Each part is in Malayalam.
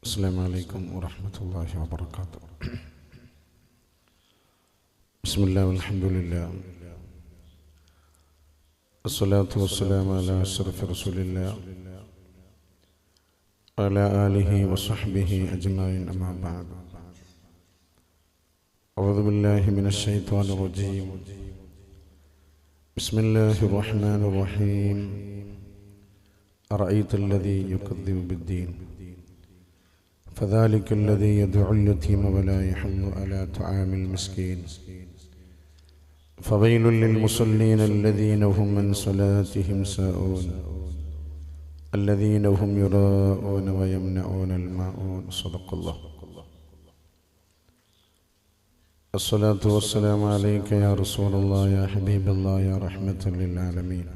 السلام عليكم ورحمة الله وبركاته. بسم الله والحمد لله والصلاة والسلام على أشرف رسول الله وعلى آله وصحبه أجمعين، أما بعد. أعوذ بالله من الشيطان الرجيم. بسم الله الرحمن الرحيم. أرأيت الذي يكذب بالدين فذلك الذي يدعو اليتيم ولا يحض على طعام المسكين فويل للمصلين الذين هم عن صلاتهم ساهون الذين هم يراءون ويمنعون الماعون. صدق الله. الصلاة والسلام عليك يا رسول الله يا حبيب الله يا رحمة للعالمين.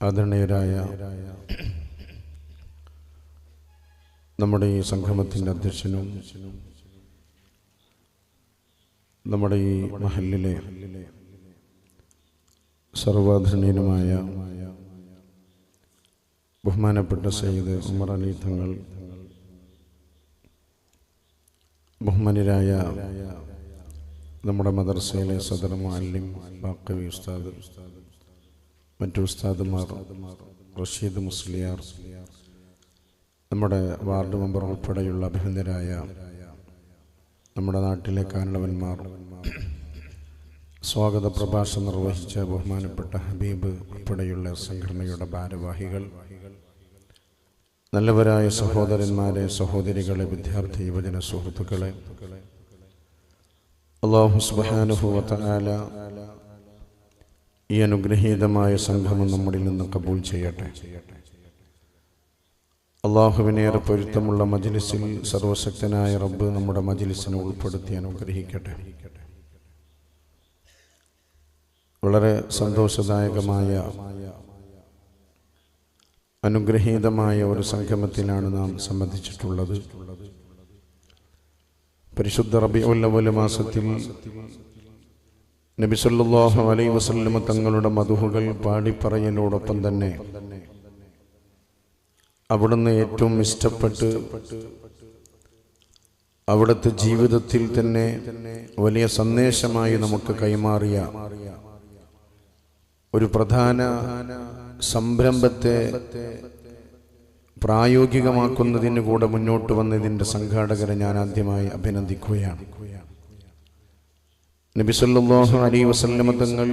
ആദരണീയരായ നമ്മുടെ ഈ സംഗമത്തിൻ്റെ അധ്യക്ഷനും നമ്മുടെ ഈ മഹല്ലിലെ സർവാധരണീയനുമായ ബഹുമാനപ്പെട്ട സയ്യിദ് ഉമർ അലി തങ്ങൾ, ബഹുമാന്യരായ നമ്മുടെ മദർസയിലെ സദർ മുഅല്ലിം ബാഖവി ഉസ്താദ്, മറ്റു ഉസ്താദുമാർ, റഷീദ് മുസ്ലിയാർ, നമ്മുടെ വാർഡ് മെമ്പർ ഉൾപ്പെടെയുള്ള അഭിനന്ദരായ നമ്മുടെ നാട്ടിലെ കാരണവന്മാർ, സ്വാഗത പ്രഭാഷണം നിർവഹിച്ച ബഹുമാനപ്പെട്ട ഹബീബ് ഉൾപ്പെടെയുള്ള സംഘടനയുടെ ഭാരവാഹികൾ, നല്ലവരായ സഹോദരന്മാരെ, സഹോദരികളെ, വിദ്യാർത്ഥി യുവജന സുഹൃത്തുക്കളെ, അല്ലാഹു സുബ്ഹാനഹു വ തആല ഈ അനുഗ്രഹീതമായ സംഗമം നമ്മളിൽ നിന്ന് കബൂൽ ചെയ്യട്ടെ. അള്ളാഹുവിനേറെ പൊരുത്തമുള്ള മജ്ലിസിൽ സർവശക്തനായ റബ്ബ് നമ്മുടെ മജ്ലിസിനെ ഉൾപ്പെടുത്തി അനുഗ്രഹിക്കട്ടെ. വളരെ സന്തോഷദായകമായ അനുഗ്രഹീതമായ ഒരു സംഗമത്തിലാണ് നാം സംബന്ധിച്ചിട്ടുള്ളത്. പരിശുദ്ധ റബീഉൽ അവ്വൽ മാസത്തിൽ നബി സല്ലല്ലാഹു അലൈഹി വസല്ലം തങ്ങളുടെ മദ്ഹുകൾ പാടിപ്പറയലോടൊപ്പം തന്നെ അവിടുന്ന് ഏറ്റവും ഇഷ്ടപ്പെട്ട് അവിടുത്തെ ജീവിതത്തിൽ തന്നെ വലിയ സന്ദേശമായി നമുക്ക് കൈമാറിയ ഒരു പ്രധാന സംരംഭത്തെ പ്രായോഗികമാക്കുന്നതിന് കൂടെ മുന്നോട്ട് വന്നതിൻ്റെ സംഘാടകരെ ഞാൻ ആദ്യമായി അഭിനന്ദിക്കുകയാണ്. നബി സല്ലല്ലാഹു അലൈഹി വസല്ലം തങ്ങൾ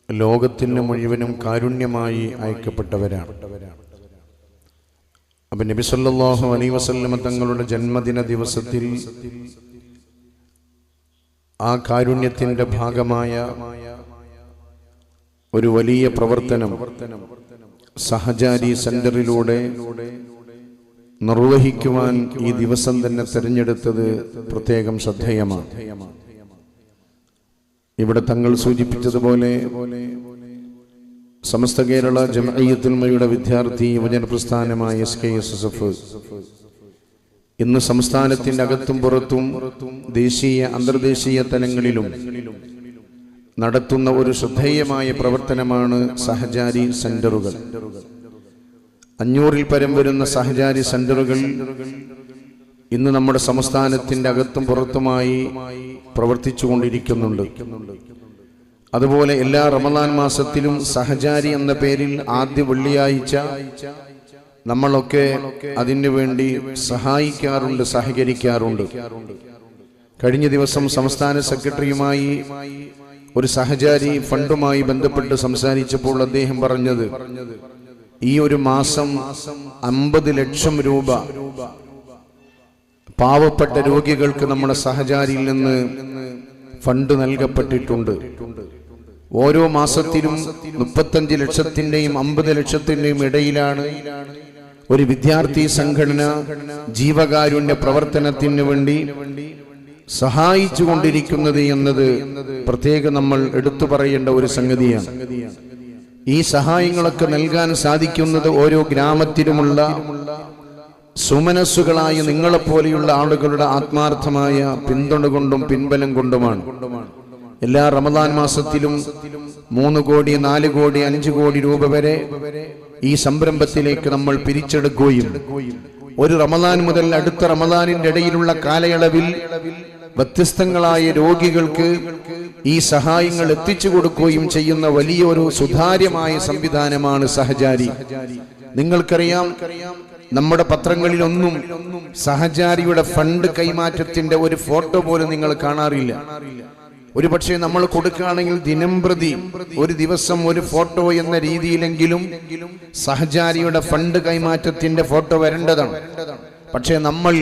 ലോകത്തിന് മുഴുവനും കാരുണ്യമായി അയക്കപ്പെട്ടവരാണ്. അപ്പം നബി സല്ലല്ലാഹു അലൈഹി വസല്ലം തങ്ങളുടെ ജന്മദിന ദിവസത്തിൽ ആ കാരുണ്യത്തിൻ്റെ ഭാഗമായ ഒരു വലിയ പ്രവർത്തനം സഹചാരി സെന്ററിലൂടെ നിർവഹിക്കുവാൻ ഈ ദിവസം തന്നെ തിരഞ്ഞെടുത്തത് പ്രത്യേകം ശ്രദ്ധേയമാണ്. ഇവിടെ തങ്ങൾ സൂചിപ്പിച്ചതുപോലെ സമസ്ത കേരള ജംഇയ്യത്തുൽ ഉലമയുടെ വിദ്യാർത്ഥി യുവജന പ്രസ്ഥാനമായ SKSSF ഇന്ന് സംസ്ഥാനത്തിൻ്റെ അകത്തും പുറത്തും ദേശീയ അന്തർദേശീയ തലങ്ങളിലും നടത്തുന്ന ഒരു ശ്രദ്ധേയമായ പ്രവർത്തനമാണ് സഹചാരി സെന്ററുകൾ. 500-ൽ പരം വരുന്ന സഹചാരി സെന്ററുകൾ ഇന്ന് നമ്മുടെ സംസ്ഥാനത്തിൻ്റെ അകത്തും പുറത്തുമായി പ്രവർത്തിച്ചു കൊണ്ടിരിക്കുന്നുണ്ട്. അതുപോലെ എല്ലാ റമദാൻ മാസത്തിലും സഹചാരി എന്ന പേരിൽ ആദ്യ വെള്ളിയാഴ്ച നമ്മളൊക്കെ അതിനു വേണ്ടി സഹായിക്കാറുണ്ട്, സഹകരിക്കാറുണ്ട്. കഴിഞ്ഞ ദിവസം സംസ്ഥാന സെക്രട്ടറിയുമായി ഒരു സഹചാരി ഫണ്ടുമായി ബന്ധപ്പെട്ട് സംസാരിച്ചപ്പോൾ അദ്ദേഹം പറഞ്ഞത്, ഈ ഒരു മാസം 50 ലക്ഷം രൂപ പാവപ്പെട്ട രോഗികൾക്ക് നമ്മുടെ സഹചാരിയിൽ നിന്ന് ഫണ്ട് നൽകപ്പെട്ടിട്ടുണ്ട്. ഓരോ മാസത്തിലും 35 ലക്ഷത്തിൻ്റെയും 50 ലക്ഷത്തിൻ്റെയും ഇടയിലാണ് ഒരു വിദ്യാർത്ഥി സംഘടന ജീവകാരുണ്യ പ്രവർത്തനത്തിന് വേണ്ടി സഹായിച്ചു കൊണ്ടിരിക്കുന്നത് എന്നത് പ്രത്യേകം നമ്മൾ എടുത്തു പറയേണ്ട ഒരു സംഗതിയാണ്. ഈ സഹായങ്ങളൊക്കെ നൽകാൻ സാധിക്കുന്നത് ഓരോ ഗ്രാമത്തിലുമുള്ള സുമനസ്സുകളായ നിങ്ങളെപ്പോലെയുള്ള ആളുകളുടെ ആത്മാർത്ഥമായ പിന്തുണ കൊണ്ടും പിൻബലം കൊണ്ടുമാണ്. എല്ലാ റമദാൻ മാസത്തിലും 3 കോടി, 4 കോടി, 5 കോടി രൂപ വരെ ഈ സംരംഭത്തിലേക്ക് നമ്മൾ പിരിച്ചെടുക്കുകയും ഒരു റമദാൻ മുതൽ അടുത്ത റമദാനിന്റെ ഇടയിലുള്ള കാലയളവിൽ വ്യത്യസ്തങ്ങളായ രോഗികൾക്ക് ഈ സഹായങ്ങൾ എത്തിച്ചു കൊടുക്കുകയും ചെയ്യുന്ന വലിയൊരു സുതാര്യമായ സംവിധാനമാണ് സഹചാരി. നിങ്ങൾക്കറിയാം, നമ്മുടെ പത്രങ്ങളിലൊന്നും സഹചാരിയുടെ ഫണ്ട് കൈമാറ്റത്തിന്റെ ഒരു ഫോട്ടോ പോലും നിങ്ങൾ കാണാറില്ല. ഒരുപക്ഷെ നമ്മൾ കൊടുക്കുകയാണെങ്കിൽ ദിനംപ്രതി ഒരു ദിവസം ഒരു ഫോട്ടോ എന്ന രീതിയിലെങ്കിലും സഹചാരിയുടെ ഫണ്ട് കൈമാറ്റത്തിന്റെ ഫോട്ടോ വരേണ്ടതാണ്. പക്ഷെ നമ്മൾ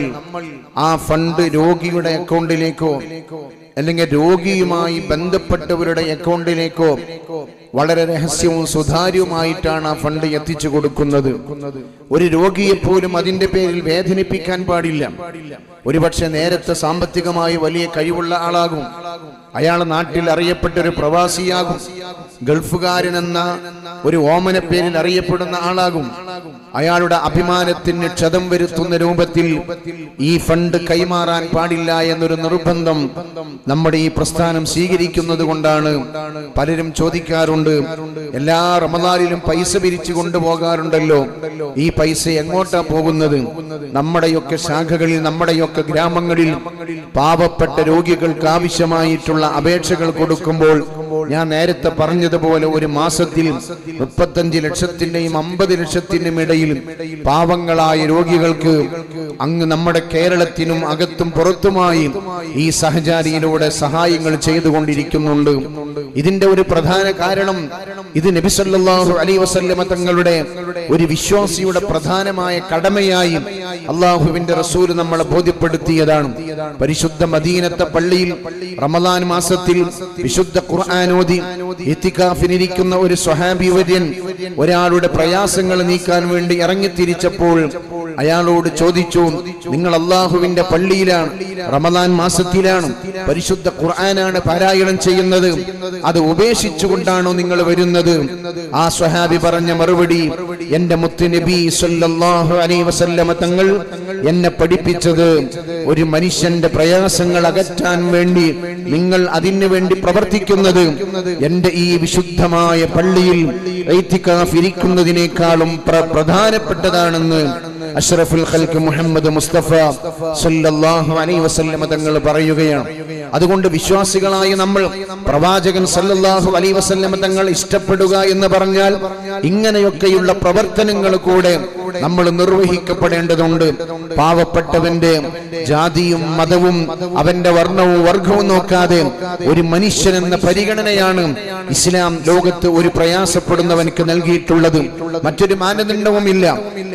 ആ ഫണ്ട് രോഗിയുടെ അക്കൗണ്ടിലേക്കോ അല്ലെങ്കിൽ രോഗിയുമായി ബന്ധപ്പെട്ടവരുടെ അക്കൗണ്ടിലേക്കോ വളരെ രഹസ്യവും സുതാര്യവുമായിട്ടാണ് ആ ഫണ്ട് എത്തിച്ചു കൊടുക്കുന്നത്. ഒരു രോഗിയെ പോലും അതിന്റെ പേരിൽ വേദനിപ്പിക്കാൻ പാടില്ല. ഒരുപക്ഷെ നേരത്തെ സാമ്പത്തികമായി വലിയ കഴിവുള്ള ആളാകും, അയാൾ നാട്ടിൽ അറിയപ്പെട്ട ഒരു പ്രവാസിയാകും, ഗൾഫുകാരൻ എന്ന ഒരു ഓമന പേരിൽ അറിയപ്പെടുന്ന ആളാകും. അയാളുടെ അഭിമാനത്തിന് ക്ഷതം വരുത്തുന്ന രൂപത്തിൽ ഈ ഫണ്ട് കൈമാറാൻ പാടില്ല എന്നൊരു നിർബന്ധം നമ്മുടെ ഈ പ്രസ്ഥാനം സ്വീകരിക്കുന്നത് കൊണ്ടാണ് പലരും ചോദിക്കാറുണ്ട്, എല്ലാ റമദാനിലും പൈസ പിരിച്ചു കൊണ്ടുപോകാറുണ്ടല്ലോ, ഈ പൈസ എങ്ങോട്ടാ പോകുന്നത്? നമ്മുടെയൊക്കെ ശാഖകളിൽ, നമ്മുടെയൊക്കെ ഗ്രാമങ്ങളിൽ പാവപ്പെട്ട രോഗികൾക്ക് ആവശ്യമായിട്ടുള്ള അപേക്ഷകൾ കൊടുക്കുമ്പോൾ ഞാൻ നേരത്തെ പറഞ്ഞതുപോലെ ഒരു മാസത്തിൽ 35 ലക്ഷത്തിന്റെയും 50 ലക്ഷത്തിന്റെയും ഇടയിൽ പാവങ്ങളായ രോഗികൾക്ക് അങ്ങ് നമ്മുടെ കേരളത്തിനും അകത്തും പുറത്തുമായി ഈ സഹചാരിയിലൂടെ സഹായങ്ങൾ ചെയ്തുകൊണ്ടിരിക്കുന്നുണ്ട്. ഇതിന്റെ ഒരു പ്രധാന കാരണം ഇത് നബി സല്ലല്ലാഹു അലൈഹി വസല്ലമ തങ്ങളുടെ ഒരു വിശ്വാസിയുടെ പ്രധാനമായ കടമയായി അല്ലാഹുവിന്റെ റസൂൽ നമ്മളെ ബോധ്യപ്പെടുത്തിയതാണ്. പരിശുദ്ധ മദീനത്തെ പള്ളിയിൽ റമദാൻ മാസത്തിൽ വിശുദ്ധ ഖുർആൻ ഓതി ഇത്തികാഫിനിരിക്കുന്ന ഒരു സ്വഹാബി വര്യൻ ഒരാളുടെ പ്രയാസങ്ങൾ നീക്കാൻ വേണ്ടി ഇറങ്ങിത്തിരിച്ചപ്പോൾ അയാളോട് ചോദിച്ചു, നിങ്ങൾ അല്ലാഹുവിന്റെ പള്ളിയിലാണ്, റമദാൻ മാസത്തിലാണ്, പരിശുദ്ധ ഖുർആനാണ് പാരായണം ചെയ്യുന്നത്, അത് ഉപേക്ഷിച്ചുകൊണ്ടാണോ നിങ്ങൾ വരുന്നത്? ആ സ്വഹാബി പറഞ്ഞ മറുപടി, എന്റെ മുത്ത് നബി സല്ലല്ലാഹു അലൈഹി വസല്ലമ തങ്ങൾ എന്നെ പഠിപ്പിച്ചത് ഒരു മനുഷ്യന്റെ പ്രയാസങ്ങൾ അകറ്റാൻ വേണ്ടി നിങ്ങൾ അതിനു വേണ്ടി പ്രവർത്തിക്കുന്നത് എന്റെ ഈ വിശുദ്ധമായ പള്ളിയിൽ ഇത്തികാഫ് ഇരിക്കുന്നതിനേക്കാളും പ്രധാനപ്പെട്ടതാണെന്ന് അഷ്റഫുൽ ഖൽഖ് മുഹമ്മദ് മുസ്തഫ സല്ലല്ലാഹു അലൈഹി വസല്ലമ തങ്ങൾ പറയുകയാണ്. അതുകൊണ്ട് വിശ്വാസികളായ നമ്മൾ പ്രവാചകൻ സല്ലല്ലാഹു അലൈഹി വസല്ലമ തങ്ങൾ ഇഷ്ടപ്പെടുക എന്ന് പറഞ്ഞാൽ ഇങ്ങനെയൊക്കെയുള്ള പ്രവർത്തനങ്ങൾ കൂടെ നമ്മൾ നിർവഹിക്കപ്പെടേണ്ടതുണ്ട്. പാവപ്പെട്ടവന്റെ ജാതിയും മതവും അവന്റെ വർണ്ണവും വർഗവും നോക്കാതെ ഒരു മനുഷ്യൻ എന്ന പരിഗണനയാണ് ഇസ്ലാം ലോകത്ത് ഒരു പ്രയാസപ്പെടുന്നവനക്ക് നൽകിയിട്ടുള്ളത്. മറ്റൊരു മാനദണ്ഡവുമില്ല.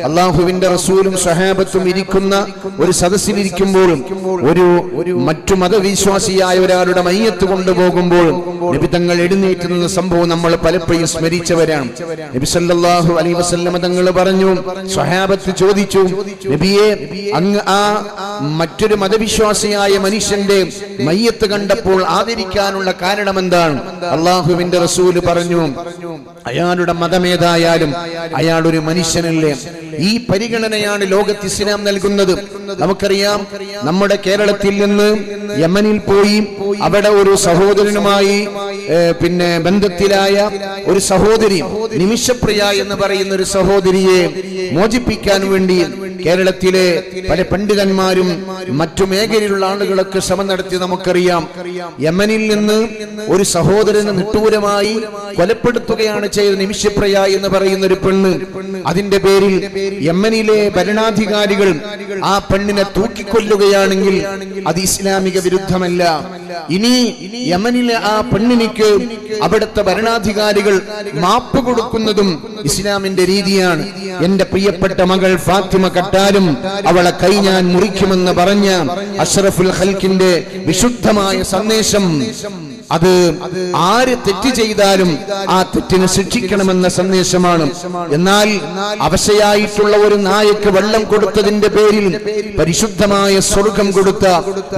അള്ളാഹുവിന്റെ റസൂലും സ്വഹാബത്തും ഇരിക്കുന്ന ഒരു സദസ്സിലിരിക്കുമ്പോഴും ഒരു മറ്റു മതവിശ്വാസിയായ ഒരാളുടെ മയ്യത്ത് കൊണ്ടുപോകുമ്പോൾ നബി തങ്ങൾ എഴുന്നേറ്റ് നിന്ന സംഭവം നമ്മൾ പലപ്പോഴും സ്മരിച്ചവരാണ്. നബി സല്ലല്ലാഹു അലൈഹി വസല്ലമ തങ്ങൾ പറഞ്ഞു, സ്വഹാബത്ത് ചോദിച്ചു, നബിയെ, അങ്ങ് ആ മറ്റൊരു മതവിശ്വാസിയായ മനുഷ്യന്റെ മയ്യത്ത് കണ്ടപ്പോൾ ആദരിക്കാനുള്ള കാരണം എന്താണ്? അള്ളാഹുവിന്റെ റസൂല് പറഞ്ഞു, അയാളുടെ മതമേതായാലും അയാൾ ഒരു മനുഷ്യനല്ലേ. ഈ പരിഗണനയാണ് ലോകത്ത് ഇസ്ലാം നൽകുന്നത്. നമുക്കറിയാം, നമ്മുടെ കേരളത്തിൽ നിന്ന് യമനിൽ പോയി അവിടെ ഒരു സഹോദരനുമായി ബന്ധത്തിലായ ഒരു സഹോദരി, നിമിഷപ്രിയ എന്ന് പറയുന്ന ഒരു സഹോദരിയെ മോചിപ്പിക്കാൻ വേണ്ടി കേരളത്തിലെ പല പണ്ഡിതന്മാരും മറ്റു മേഖലയിലുള്ള ആളുകളൊക്കെ ശ്രമം നടത്തി. നമുക്കറിയാം, യമനിൽ നിന്ന് ഒരു സഹോദരനെ നിഷ്ഠൂരമായി കൊലപ്പെടുത്തുകയാണ് ചെയ്തത് നിമിഷപ്രിയ എന്ന് പറയുന്ന ഒരു പെണ്ണ്. അതിന്റെ പേരിൽ യമനിലെ ഭരണാധികാരികൾ ആ പെണ്ണിനെ തൂക്കിക്കൊല്ലുകയാണെങ്കിൽ അത് ഇസ്ലാമിക വിരുദ്ധമല്ല. ഇനി യമനിലെ ആ പെണ്ണിനിക്ക് അവിടുത്തെ ഭരണാധികാരികൾ മാപ്പ് കൊടുക്കുന്നതും ഇസ്ലാമിന്റെ രീതിയാണ്. എന്റെ പ്രിയപ്പെട്ട മകൾ ഫാത്തിമ കട്ടാലും അവളെ കൈ ഞാൻ മുറിക്കുമെന്ന് പറഞ്ഞ അഷ്റഫുൽ ഖൽഖിന്റെ വിശുദ്ധമായ സന്ദേശം, അത് ആര് തെറ്റ് ചെയ്താലും ആ തെറ്റിന് ശിക്ഷിക്കണമെന്ന സന്ദേശമാണ്. എന്നാൽ അവശയായിട്ടുള്ള ഒരു നായക്ക് വെള്ളം കൊടുത്തതിന്റെ പേരിൽ പരിശുദ്ധമായ സ്വർഗം കൊടുത്ത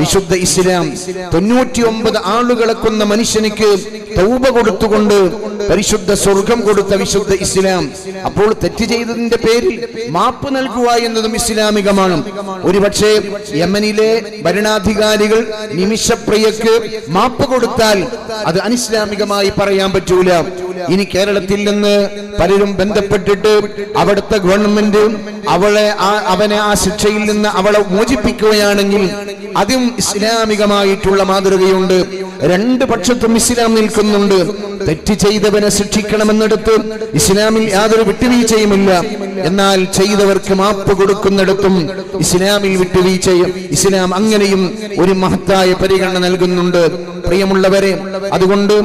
വിശുദ്ധ ഇസ്ലാം 99 ആളുകളെ കൊന്ന മനുഷ്യനിക്ക് തൗബ കൊടുത്തുകൊണ്ട് പരിശുദ്ധ സ്വർഗം കൊടുത്ത വിശുദ്ധ ഇസ്ലാം. അപ്പോൾ തെറ്റ് ചെയ്തതിന്റെ പേരിൽ മാപ്പ് നൽകുക എന്നതും ഇസ്ലാമികമാണ്. ഒരുപക്ഷെ യമനിലെ ഭരണാധികാരികൾ നിമിഷപ്രിയക്ക് മാപ്പ് കൊടുത്താൽ അത് അനിസ്ലാമികമായി പറയാൻ പറ്റൂല. ഇനി കേരളത്തിൽ നിന്ന് പലരും ബന്ധപ്പെട്ടിട്ട് അവിടുത്തെ ഗവൺമെന്റ് അവനെ ആ ശിക്ഷയിൽ നിന്ന് അവളെ മോചിപ്പിക്കുകയാണെങ്കിൽ അതും ഇസ്ലാമികമായിട്ടുള്ള മാതൃകയുണ്ട്. രണ്ട് പക്ഷത്തും ഇസ്ലാം നിൽക്കുന്നുണ്ട്. തെറ്റ് ചെയ്തവനെ ശിക്ഷിക്കണമെന്നെടുത്ത് ഇസ്ലാമിൽ യാതൊരു വിട്ടുവീഴ്ചയുമില്ല. എന്നാൽ ചെയ്തവർക്ക് മാപ്പ് കൊടുക്കുന്നിടത്തും ഇസ്ലാമിൽ വിട്ടുവീഴ്ചയും ഇസ്ലാം അങ്ങനെയും ഒരു മഹത്തായ പരിഗണന നൽകുന്നുണ്ട്. പ്രിയമുള്ളവരെ, അതുകൊണ്ട്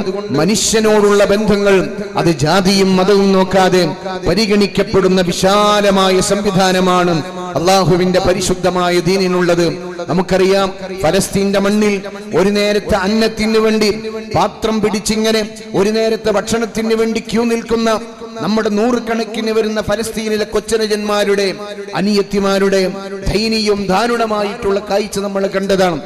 മനുഷ്യനോടുള്ള ബന്ധങ്ങൾ അത് ജാതിയും മതവും നോക്കാതെ പരിഗണിക്കപ്പെടുന്ന വിശാലമായ സംവിധാനമാണ് അള്ളാഹുവിന്റെ പരിശുദ്ധമായ ദീനിനുള്ളത്. നമുക്കറിയാം, ഫലസ്തീന്റെ മണ്ണിൽ ഒരു നേരത്തെ അന്നത്തിന് വേണ്ടി പാത്രം പിടിച്ചിങ്ങനെ ഒരു നേരത്തെ ഭക്ഷണത്തിന് വേണ്ടി ക്യൂ നിൽക്കുന്ന നമ്മുടെ നൂറുകണക്കിന് വരുന്ന ഫലസ്തീനിലെ കൊച്ചനുജന്മാരുടെ അനിയത്തിമാരുടെ ദയനീയവും ദാരുണമായിട്ടുള്ള കാഴ്ച നമ്മൾ കണ്ടതാണ്.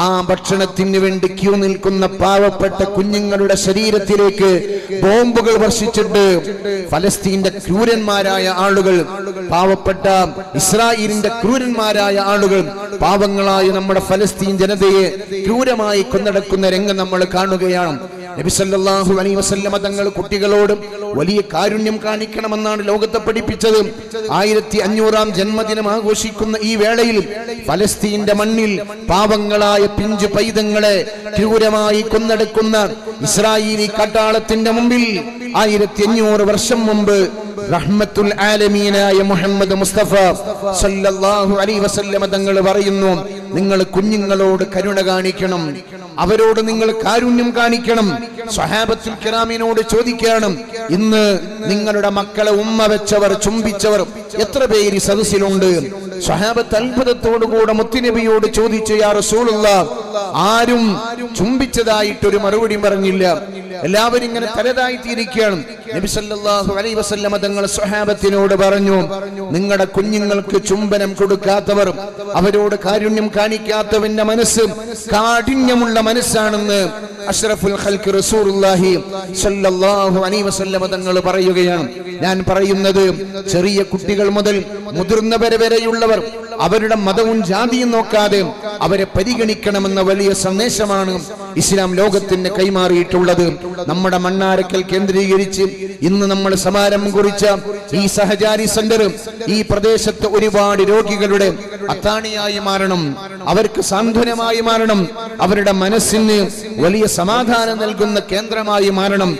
ആ ഭക്ഷണത്തിന് വേണ്ടി ക്യൂ നിൽക്കുന്ന പാവപ്പെട്ട കുഞ്ഞുങ്ങളുടെ ശരീരത്തിലേക്ക് ബോംബുകൾ വർഷിച്ചിട്ട് ഫലസ്തീന്റെ ക്രൂരന്മാരായ ആളുകൾ, പാവപ്പെട്ട ഇസ്രായേലിന്റെ ക്രൂരന്മാരായ ആളുകൾ പാവങ്ങളായ നമ്മുടെ ഫലസ്തീൻ ജനതയെ ക്രൂരമായി കൊന്നടക്കുന്ന രംഗം നമ്മൾ കാണുകയാണ്. നബി സല്ലല്ലാഹു അലൈഹി വസല്ലമ തങ്ങൾ കുട്ടികളോട് വലിയ കാരുണ്യം കാണിക്കണമെന്നാണ് ലോകത്തെ പഠിപ്പിച്ചത്. 1500-ാം ജന്മദിനം ആഘോഷിക്കുന്ന ഈ വേളയിൽ ഫലസ്തീന്റെ മണ്ണിൽ പാവങ്ങളായ പിഞ്ചു പൈതങ്ങളെ ക്രൂരമായി കൊന്നടക്കുന്ന ഇസ്രായേലി കാട്ടാളത്തിന്റെ മുമ്പിൽ 1500 വർഷം മുമ്പ് റഹ്മത്തുൽ ആലമീനായ മുഹമ്മദ് മുസ്തഫ സല്ലല്ലാഹു അലൈഹി വസല്ലമ തങ്ങൾ പറയുന്നു, നിങ്ങൾ കുഞ്ഞുങ്ങളോട് കരുണ കാണിക്കണം, അവരോട് നിങ്ങൾ കാരുണ്യം കാണിക്കണം. സ്വഹാബത്തുൽ കിറാമിനോട് ചോദിക്കുകയാണ്, ഇന്ന് നിങ്ങളുടെ മക്കളെ ഉമ്മ വെച്ചവർ, ചുംബിച്ചവർ എത്ര പേര് സദസ്സിലുണ്ട്? സ്വഹാബത്ത് അത്ഭുതത്തോടുകൂടെ മുത്തുനബിയോട് ചോദിച്ചു, യാ റസൂലുള്ളാഹ്, ആരും ചുംബിച്ചതായിട്ടൊരു മറുപടി പറഞ്ഞില്ല. എല്ലാവരും ഇങ്ങനെ തലതായിത്തിരിക്കുകയാണ്. നബി സല്ലല്ലാഹു അലൈഹി വസല്ലമ തങ്ങൾ സ്വഹാബത്തിനോട് പറഞ്ഞു, നിങ്ങളുടെ കുഞ്ഞുങ്ങൾക്ക് ചുംബനം കൊടുക്കാത്തവർ, അവരോട് കാരുണ്യം കാണിക്കാത്തവന്റെ മനസ്സ് കാഠിന്യമുള്ള മനസ്സാണെന്ന് അഷ്റഫുൽ ഖൽഖ് റസൂലുള്ളാഹി സ്വല്ലല്ലാഹു അലൈഹി വസല്ലമ തങ്ങൾ പറയുകയാണ്. ഞാൻ പറയുന്നത്, ചെറിയ കുട്ടികൾ മുതൽ മുതിർന്നവരെ വരെയുള്ളവർ അവരുടെ മതവും ജാതിയും നോക്കാതെ അവരെ പരിഗണിക്കണമെന്ന വലിയ സന്ദേശമാണ് ഇസ്ലാം ലോകത്തിന് കൈമാറിയിട്ടുള്ളത്. നമ്മുടെ മണ്ണാരക്കൽ കേന്ദ്രീകരിച്ച് ഇന്ന് നമ്മൾ സമാരംഭം കുറിച്ച ഈ സഹചാരി സെന്റർ ഈ പ്രദേശത്ത് ഒരുപാട് രോഗികളുടെ അത്താണിയായി മാറണം, അവർക്ക് സാന്ത്വനമായി മാറണം, അവരുടെ മനസ്സിന് വലിയ സമാധാനം നൽകുന്ന കേന്ദ്രമായി മാറണം.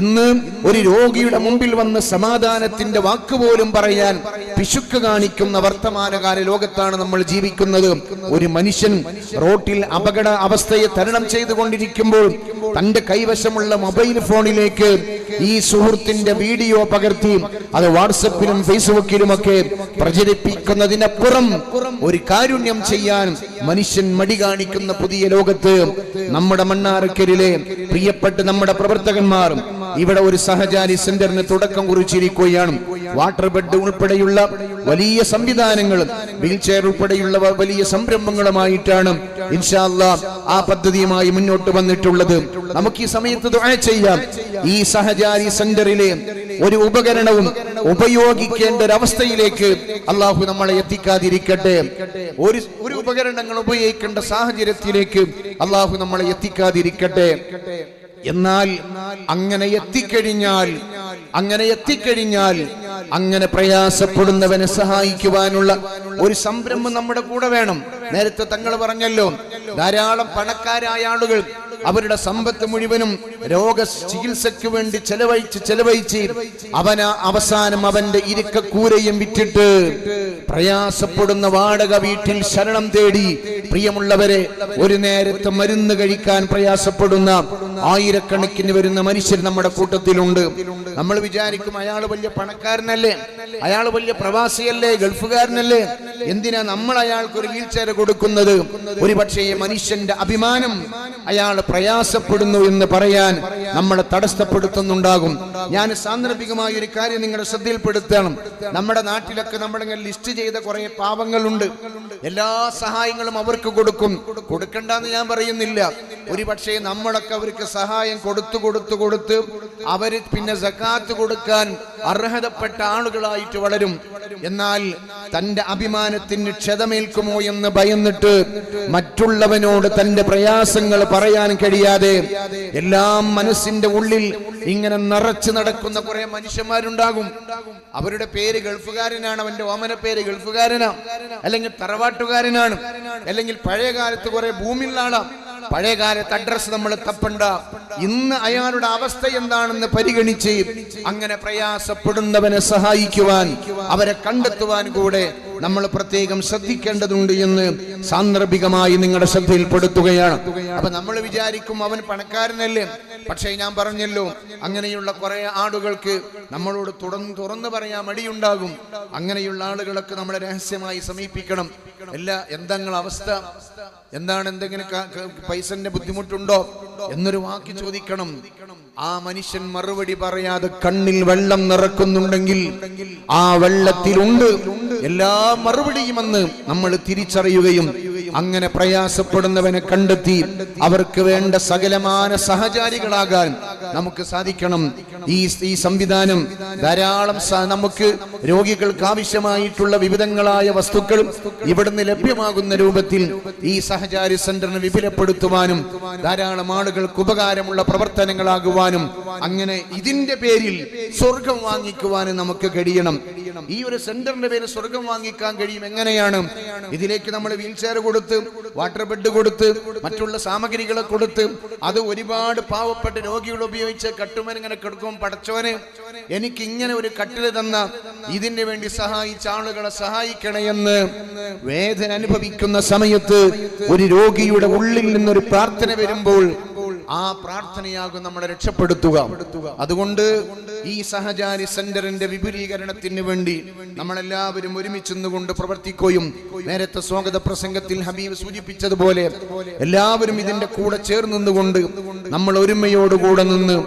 ഇന്ന് ഒരു രോഗിയുടെ മുമ്പിൽ വന്ന് സമാധാനത്തിന്റെ വാക്കുപോലും പറയാൻ പിശുക്ക് കാണിക്കുന്ന വർത്തമാനകാല ലോകത്താണ് നമ്മൾ ജീവിക്കുന്നത്. ഒരു മനുഷ്യൻ റോട്ടിൽ അപകട അവസ്ഥയെ തരണം ചെയ്തുകൊണ്ടിരിക്കുമ്പോൾ തന്റെ കൈവശമുള്ള മൊബൈൽ ഫോണിലേക്ക് ഈ സുഹൃത്തിന്റെ വീഡിയോ പകർത്തി അത് വാട്സപ്പിലും ഫേസ്ബുക്കിലുമൊക്കെ പ്രചരിപ്പിക്കുന്നതിനപ്പുറം ഒരു കാരുണ്യം ചെയ്യാൻ മനുഷ്യൻ മടി കാണിക്കുന്ന പുതിയ ലോകത്ത് നമ്മുടെ മണ്ണാർക്കലിലെ പ്രിയപ്പെട്ട നമ്മുടെ പ്രവർത്തകന്മാർ ഇവിടെ ഒരു സഹചാരി സെന്ററിന് തുടക്കം കുറിച്ചിരിക്കുകയാണ്. വാട്ടർ ബെഡ് ഉൾപ്പെടെയുള്ള വലിയ സംവിധാനങ്ങളും വീൽ ചെയർ ഉൾപ്പെടെയുള്ള വലിയ സംരംഭങ്ങളുമായിട്ടാണ് ഇൻഷാ അല്ലാഹ് ആ പദ്ധതിയുമായി മുന്നോട്ട് വന്നിട്ടുള്ളത്. നമുക്ക് ഈ സമയത്ത് ദുആ ചെയ്യാം. ഈ സഹചാരി സെന്ററിലെ ഒരു ഉപകരണവും ഉപയോഗിക്കേണ്ട ഒരവസ്ഥയിലേക്ക് അള്ളാഹു നമ്മളെ എത്തിക്കാതിരിക്കട്ടെ. ഒരു ഉപകരണങ്ങൾ ഉപയോഗിക്കേണ്ട സാഹചര്യത്തിലേക്ക് അള്ളാഹു നമ്മളെ എത്തിക്കാതിരിക്കട്ടെ. എന്നാൽ അങ്ങനെ എത്തിക്കഴിഞ്ഞാൽ അങ്ങനെ പ്രയാസപ്പെടുന്നവനെ സഹായിക്കുവാനുള്ള ഒരു സംരംഭം നമ്മുടെ കൂടെ വേണം. നേരത്തെ തങ്ങൾ പറഞ്ഞല്ലോ, ധാരാളം പണക്കാരായ ആളുകൾ അവരുടെ സമ്പത്ത് മുഴുവനും രോഗ ചികിത്സയ്ക്ക് വേണ്ടി ചെലവഴിച്ച് അവസാനം അവന്റെ ഇരിക്കക്കൂരയും വിറ്റിട്ട് പ്രയാസപ്പെടുന്ന വാടക വീട്ടിൽ ശരണം തേടി. പ്രിയമുള്ളവരെ, ഒരു നേരത്തെ മരുന്ന് കഴിക്കാൻ പ്രയാസപ്പെടുന്ന ആയിരക്കണക്കിന് വരുന്ന മനുഷ്യർ നമ്മുടെ കൂട്ടത്തിലുണ്ട്. നമ്മൾ വിചാരിക്കും, അയാൾ വലിയ പണക്കാരനല്ലേ, അയാൾ വലിയ പ്രവാസിയല്ലേ, ഗൾഫുകാരനല്ലേ, എന്തിനാ നമ്മൾ അയാൾക്ക് ഒരു വീൽ ചെയർ കൊടുക്കുന്നത്? ഒരു പക്ഷേ മനുഷ്യന്റെ അഭിമാനം അയാൾ പ്രയാസപ്പെടുന്നു എന്ന് പറയാൻ നമ്മളെ തടസ്സപ്പെടുത്തുന്നുണ്ടാകും. ഞാൻ സാന്ദർഭികമായ ഒരു കാര്യം നിങ്ങളുടെ ശ്രദ്ധയിൽപ്പെടുത്തണം. നമ്മുടെ നാട്ടിലൊക്കെ നമ്മളിങ്ങനെ ലിസ്റ്റ് ചെയ്ത കുറെ പാവങ്ങളുണ്ട്. എല്ലാ സഹായങ്ങളും അവർക്ക് കൊടുക്കും, കൊടുക്കണ്ടെന്ന് ഞാൻ പറയുന്നില്ല. ഒരുപക്ഷെ നമ്മളൊക്കെ അവർക്ക് സഹായം കൊടുത്ത് അവര് പിന്നെ സകാത്ത് കൊടുക്കാൻ അർഹതപ്പെട്ട ആളുകളായിട്ട് വളരും. എന്നാൽ തന്റെ അഭിമാനത്തിന് ക്ഷതമേൽക്കുമോ എന്ന് ഭയന്നിട്ട് മറ്റുള്ളവനോട് തന്റെ പ്രയാസങ്ങൾ പറയാൻ കഴിയാതെ എല്ലാം മനസ്സിന്റെ ഉള്ളിൽ ഇങ്ങനെ നിറച്ചു നടക്കുന്ന കുറെ മനുഷ്യന്മാരുണ്ടാകും. അവരുടെ പേര് ഗൾഫുകാരനാണ്, അവന്റെ ഓമന പേര് ഗൾഫുകാരനാ, അല്ലെങ്കിൽ തറവാട്ടുകാരനാണ്, അല്ലെങ്കിൽ പഴയ കാലത്ത് കുറെ ഭൂമിയുള്ള ആളാണ്. പഴയ കാലത്ത് അഡ്രസ് നമ്മൾ തപ്പണ്ട, ഇന്ന് അയാളുടെ അവസ്ഥ എന്താണെന്ന് പരിഗണിച്ച് അങ്ങനെ പ്രയാസപ്പെടുന്നവനെ സഹായിക്കുവാൻ, അവരെ കണ്ടെത്തുവാൻ കൂടെ നമ്മൾ പ്രത്യേകം ശ്രദ്ധിക്കേണ്ടതുണ്ട് എന്ന് സാന്ദർഭികമായി നിങ്ങളുടെ ശ്രദ്ധയിൽപ്പെടുത്തുകയാണ്. അപ്പൊ നമ്മൾ വിചാരിക്കും അവൻ പണക്കാരനല്ലേ, പക്ഷേ ഞാൻ പറഞ്ഞല്ലോ അങ്ങനെയുള്ള കുറെ ആളുകൾക്ക് നമ്മളോട് തുറന്നു പറയാൻ മടിയുണ്ടാകും. അങ്ങനെയുള്ള ആളുകളൊക്കെ നമ്മൾ രഹസ്യമായി സമീപിക്കണം. എന്തെങ്കിലും അവസ്ഥ എന്താണ്, എന്തെങ്കിലും പൈസന്റെ ബുദ്ധിമുട്ടുണ്ടോ എന്നൊരു വാക്ക് ചോദിക്കണം. ആ മനുഷ്യൻ മറുപടി പറയാതെ കണ്ണിൽ വെള്ളം നിറക്കുന്നുണ്ടെങ്കിൽ ആ വെള്ളത്തിലുണ്ട് എല്ലാ മറുപടിയുമെന്ന് നമ്മൾ തിരിച്ചറിയുകയും അങ്ങനെ പ്രയാസപ്പെടുന്നവനെ കണ്ടെത്തി അവർക്ക് വേണ്ട സകലമാന സഹചാരികളാകാൻ നമുക്ക് സാധിക്കണം. ഈ സംവിധാനം ധാരാളം നമുക്ക് രോഗികൾക്ക് ആവശ്യമായിട്ടുള്ള വിവിധങ്ങളായ വസ്തുക്കൾ ഇവിടുന്ന് ലഭ്യമാകുന്ന രൂപത്തിൽ ഈ സഹചാരി സെന്ററിനെ വിപുലപ്പെടുത്തുവാനും ധാരാളം ആളുകൾക്ക് ഉപകാരമുള്ള പ്രവർത്തനങ്ങളാകുവാനും അങ്ങനെ ഇതിന്റെ പേരിൽ സ്വർഗം വാങ്ങിക്കുവാനും നമുക്ക് കഴിയണം. ഈ ഒരു സെന്ററിന്റെ പേരിൽ സ്വർഗം വാങ്ങിക്കാൻ കഴിയും. എങ്ങനെയാണ്? ഇതിലേക്ക് നമ്മൾ വീൽ ചെയർ കൊടുത്ത്, വാട്ടർ ബെഡ് കൊടുത്ത്, മറ്റുള്ള സാമഗ്രികളെ കൊടുത്ത്, അത് ഒരുപാട് പാവപ്പെട്ട രോഗികൾ ഉപയോഗിച്ച് കട്ടുമനിങ്ങനെ കിടക്കും. പടച്ചോനെ, എനിക്ക് ഇങ്ങനെ ഒരു കട്ടില് തന്ന ഇതിന് വേണ്ടി സഹായിച്ച ആളുകളെ സഹായിക്കണേ എന്ന് വേദന അനുഭവിക്കുന്ന സമയത്ത് ഒരു രോഗിയുടെ ഉള്ളിൽ നിന്നൊരു പ്രാർത്ഥന വരുമ്പോൾ ആ പ്രാർത്ഥനയാകും നമ്മളെ രക്ഷപ്പെടുത്തുക. അതുകൊണ്ട് ഈ സഹചാരി സെന്ററിന്റെ വിപുലീകരണത്തിന് വേണ്ടി നമ്മളെല്ലാവരും ഒരുമിച്ചുകൊണ്ട് പ്രവർത്തിക്കുകയും, നേരത്തെ സ്വാഗത പ്രസംഗത്തിൽ ഹബീബ് സൂചിപ്പിച്ചതുപോലെ എല്ലാവരും ഇതിന്റെ കൂടെ ചേർന്നുകൊണ്ട് നമ്മൾ ഒരുമയോടുകൂടെ നിന്ന്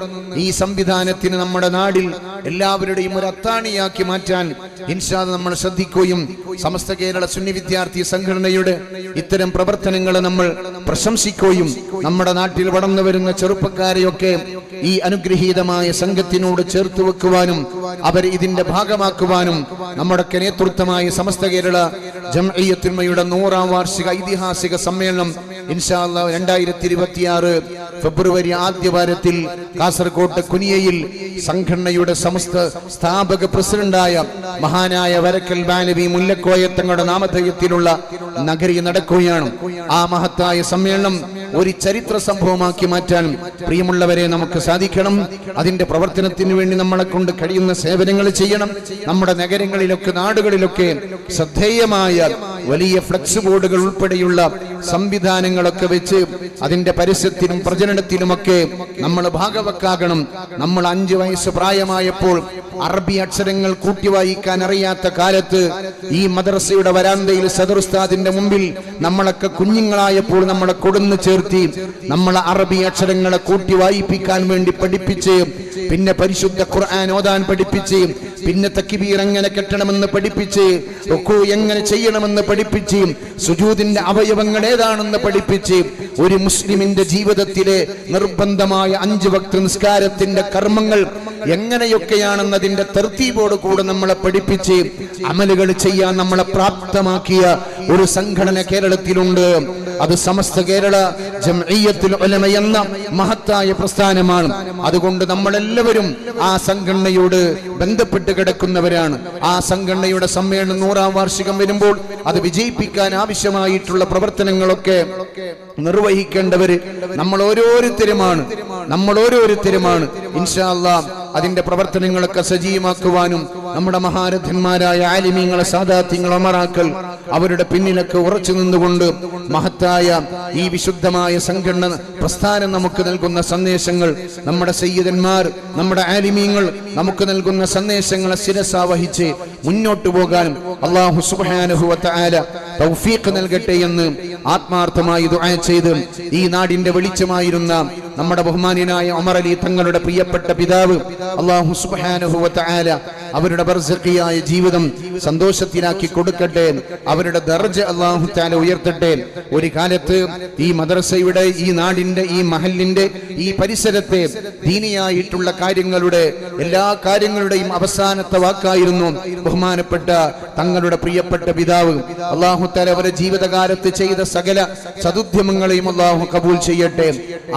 ഈ സംവിധാനത്തിന് നമ്മുടെ നാടിൽ എല്ലാവരുടെയും ഒരു അത്താണിയാക്കി മാറ്റാൻ ഇൻഷാ അല്ലാഹ് നമ്മൾ ശ്രദ്ധിക്കുകയും സമസ്ത കേരള സുന്നി വിദ്യാർത്ഥി സംഘടനയുടെ ഇത്തരം പ്രവർത്തനങ്ങളെ നമ്മൾ പ്രശംസിക്കുകയും നമ്മുടെ നാട്ടിൽ വളർന്നു വരുന്ന ചെറുപ്പക്കാരെയൊക്കെ ഈ അനുഗ്രഹീതമായ സംഘത്തിനോട് ചേർത്ത് വെക്കുവാനും അവർ ഇതിന്റെ ഭാഗമാക്കുവാനും നമ്മുടെ നേതൃത്വമായ സമസ്ത കേരള ജംഇയ്യത്തുൽമയുടെ 100ാം വാർഷിക ഐതിഹാസിക സമ്മേളനം ഇൻഷാ അല്ലാഹ് 2026 ഫെബ്രുവരി ആദ്യ വാരത്തിൽ കാസർകോട്ട് കുനിയയിൽ സംഘടനയുടെ സമസ്ത സ്ഥാപക പ്രസിഡന്റായ മഹാനായ വരക്കൽ ബാലവി മുല്ലക്കോയ തങ്ങളുടെ നാമധേയത്തിലുള്ള നഗരി നടക്കുകയാണ്. ആ മഹത്തായ സമ്മേളനം ഒരു ചരിത്ര സംഭവമാക്കി മാറ്റാൻ പ്രിയമുള്ളവരെ നമുക്ക് സാധിക്കണം. അതിന്റെ പ്രവർത്തനത്തിന് വേണ്ടി നമ്മളെ കൊണ്ട് കഴിയുന്ന സേവനങ്ങൾ ചെയ്യണം. നമ്മുടെ നഗരങ്ങളിലൊക്കെ നാടുകളിലൊക്കെ ശ്രദ്ധേയമായ വലിയ ഫ്ലക്സ് ബോർഡുകൾ ഉൾപ്പെടെയുള്ള സംവിധാനങ്ങളൊക്കെ വെച്ച് അതിന്റെ പരസ്യത്തിലും പ്രചരണത്തിലുമൊക്കെ നമ്മൾ ഭാഗവക്കാകണം. നമ്മൾ 5 വയസ്സ് പ്രായമായപ്പോൾ അറബി അക്ഷരങ്ങൾ കൂട്ടിവായിക്കാൻ അറിയാത്ത കാലത്ത് ഈ മദ്രസയുടെ വരാന്തയിൽ സദർ ഉസ്താദിന്റെ മുമ്പിൽ നമ്മളൊക്കെ കുഞ്ഞുങ്ങളായപ്പോൾ നമ്മളെ കൊടുന്നു ചേർത്തി നമ്മളെ അറബി അക്ഷരങ്ങളെ കൂട്ടി വായിപ്പിക്കാൻ വേണ്ടി പഠിപ്പിച്ച്, പിന്നെ പരിശുദ്ധ ഖുർആൻ ഓതാൻ പഠിപ്പിച്ച്, പിന്നെ തക്ബീർ എങ്ങനെ കെട്ടണമെന്ന് പഠിപ്പിച്ച്, റുക്കൂ എങ്ങനെ ചെയ്യണമെന്ന് പഠിപ്പിച്ച്, സുജൂദിന്റെ അവയവങ്ങൾ ഏതാണെന്ന് പഠിപ്പിച്ച്, ഒരു മുസ്ലിമിന്റെ ജീവിതത്തിലെ നിർബന്ധമായ 5 വക്ത് നിസ്കാരത്തിന്റെ കർമ്മങ്ങൾ എങ്ങനെയൊക്കെയാണെന്നതിന്റെ തർത്തീബോട് കൂടെ നമ്മളെ പഠിപ്പിച്ച് അമലുകൾ ചെയ്യാൻ നമ്മളെ പ്രാപ്തമാക്കിയ ഒരു സംഘടന കേരളത്തിലുണ്ട്. അത് സമസ്ത കേരള ജംഇയ്യത്തുൽ ഉലമ എന്ന മഹത്തായ പ്രസ്ഥാനമാണ്. അതുകൊണ്ട് നമ്മളെല്ലാവരും ആ സംഘടനയോട് ബന്ധപ്പെട്ട് കിടക്കുന്നവരാണ്. ആ സംഘടനയുടെ സമ്മേളനം 100ാം വാർഷികം വരുമ്പോൾ അത് വിജയിപ്പിക്കാൻ ആവശ്യമായിട്ടുള്ള പ്രവർത്തനങ്ങളൊക്കെ നിർവഹിക്കേണ്ടവര് നമ്മൾ ഓരോരുത്തരുമാണ്. ഇൻഷാ അല്ലാഹ് അതിന്റെ പ്രവർത്തനങ്ങളൊക്കെ സജീവമാക്കുവാനും നമ്മുടെ മഹാരഥന്മാരായ ആലിമീങ്ങളെ, സാദാത്യങ്ങൾ, ഉമറാക്കൾ അവരുടെ പിന്നിലൊക്കെ ഉറച്ചു നിന്നുകൊണ്ട് മഹത്തായ ഈ വിശുദ്ധമായ സംഘടന പ്രസ്ഥാനം നമുക്ക് നൽകുന്ന സന്ദേശങ്ങൾ, നമ്മുടെ സയ്യിദന്മാർ, നമ്മുടെ ആലിമീങ്ങൾ നമുക്ക് നൽകുന്ന സന്ദേശങ്ങളെ ശിരസാ വഹിച്ച് മുന്നോട്ടു പോകാനും അല്ലാഹു സുബ്ഹാനഹു വ തആല തൗഫീഖ് നൽകട്ടെ എന്ന് ആത്മാർത്ഥമായി ദുആ ചെയ്ത് ഈ നാടിന്റെ വെളിച്ചമായിരുന്ന നമ്മുടെ ബഹുമാനിയനായ ഉമർ അലി തങ്ങളുടെ പ്രിയപ്പെട്ട പിതാവ് അല്ലാഹു സുബ്ഹാനഹു വ തആല അവരുടെ ബർസഖിയായ ജീവിതം സന്തോഷത്തിലാക്കി കൊടുക്കട്ടെ. അവരുടെ ദർജ അല്ലാഹു തആല ഉയർത്തട്ടെ. ഒരു കാലത്ത് ഈ മദ്രസയുടെ, ഈ നാടിന്റെ, ഈ മഹലിന്റെ, ഈ പരിസരത്തെ ദീനിയായിട്ടുള്ള കാര്യങ്ങളുടെ എല്ലാ കാര്യങ്ങളുടെയും അവസാനത്തെ വാക്കായിരുന്നു ബഹുമാനപ്പെട്ട തങ്ങളുടെ പ്രിയപ്പെട്ട പിതാവ്. അല്ലാഹു തആല അവരുടെ ജീവിതകാലത്ത് ചെയ്ത സകല സദുദ്യമങ്ങളെയും അല്ലാഹു കബൂൽ ചെയ്യട്ടെ.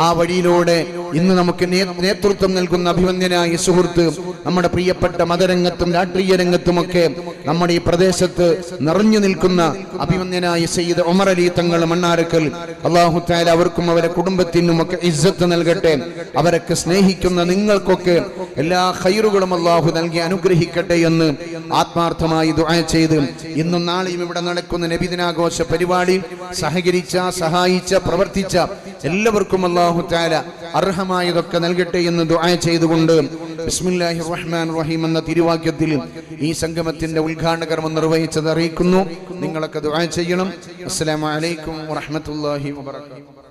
ആ വഴിയിലൂടെ ഇന്ന് നമുക്ക് നേതൃത്വം നൽകുന്ന അഭിവന്ദ്യനായ സുഹൃത്ത്, നമ്മുടെ പ്രിയപ്പെട്ട മതരംഗത്തും രാഷ്ട്രീയ രംഗത്തുമൊക്കെ നമ്മുടെ ഈ പ്രദേശത്ത് നിറഞ്ഞു നിൽക്കുന്ന അഭിവന്ദ്യനായ സയ്യിദ് ഉമർ അലി തങ്ങൾ മണ്ണാരക്കൽ, അല്ലാഹു തആല അവർക്കും അവരുടെ കുടുംബത്തിനും ഒക്കെ ഇസ്സത്ത് നൽകട്ടെ. അവരൊക്കെ സ്നേഹിക്കുന്ന നിങ്ങൾക്കൊക്കെ എല്ലാ ഖൈറുകളും അല്ലാഹു നൽകി അനുഗ്രഹിക്കട്ടെ എന്ന് ആത്മാർത്ഥമായി ദുആ ചെയ്ത് ഇന്നും നാളെയും ഇവിടെ നടക്കുന്ന നബിദിനാഘോഷ പരിപാടി സഹകരിച്ച, സഹായിച്ച, പ്രവർത്തിച്ച എല്ലാവർക്കും അല്ലാഹു തആല അർഹമായതൊക്കെ നൽകട്ടെ എന്ന് ദുആ ചെയ്തുകൊണ്ട് ബിസ്മില്ലാഹിർ റഹ്മാനിർ റഹീം എന്ന തിരുവാക്യത്തിൽ ഈ സംഗമത്തിന്റെ ഉദ്ഘാടന കർമ്മം നിർവഹിച്ചത് അറിയിക്കുന്നു. നിങ്ങളൊക്കെ ദുആ ചെയ്യണം. അസ്സലാമു അലൈക്കും വറഹ്മത്തുള്ളാഹി വബറകാതുഹു.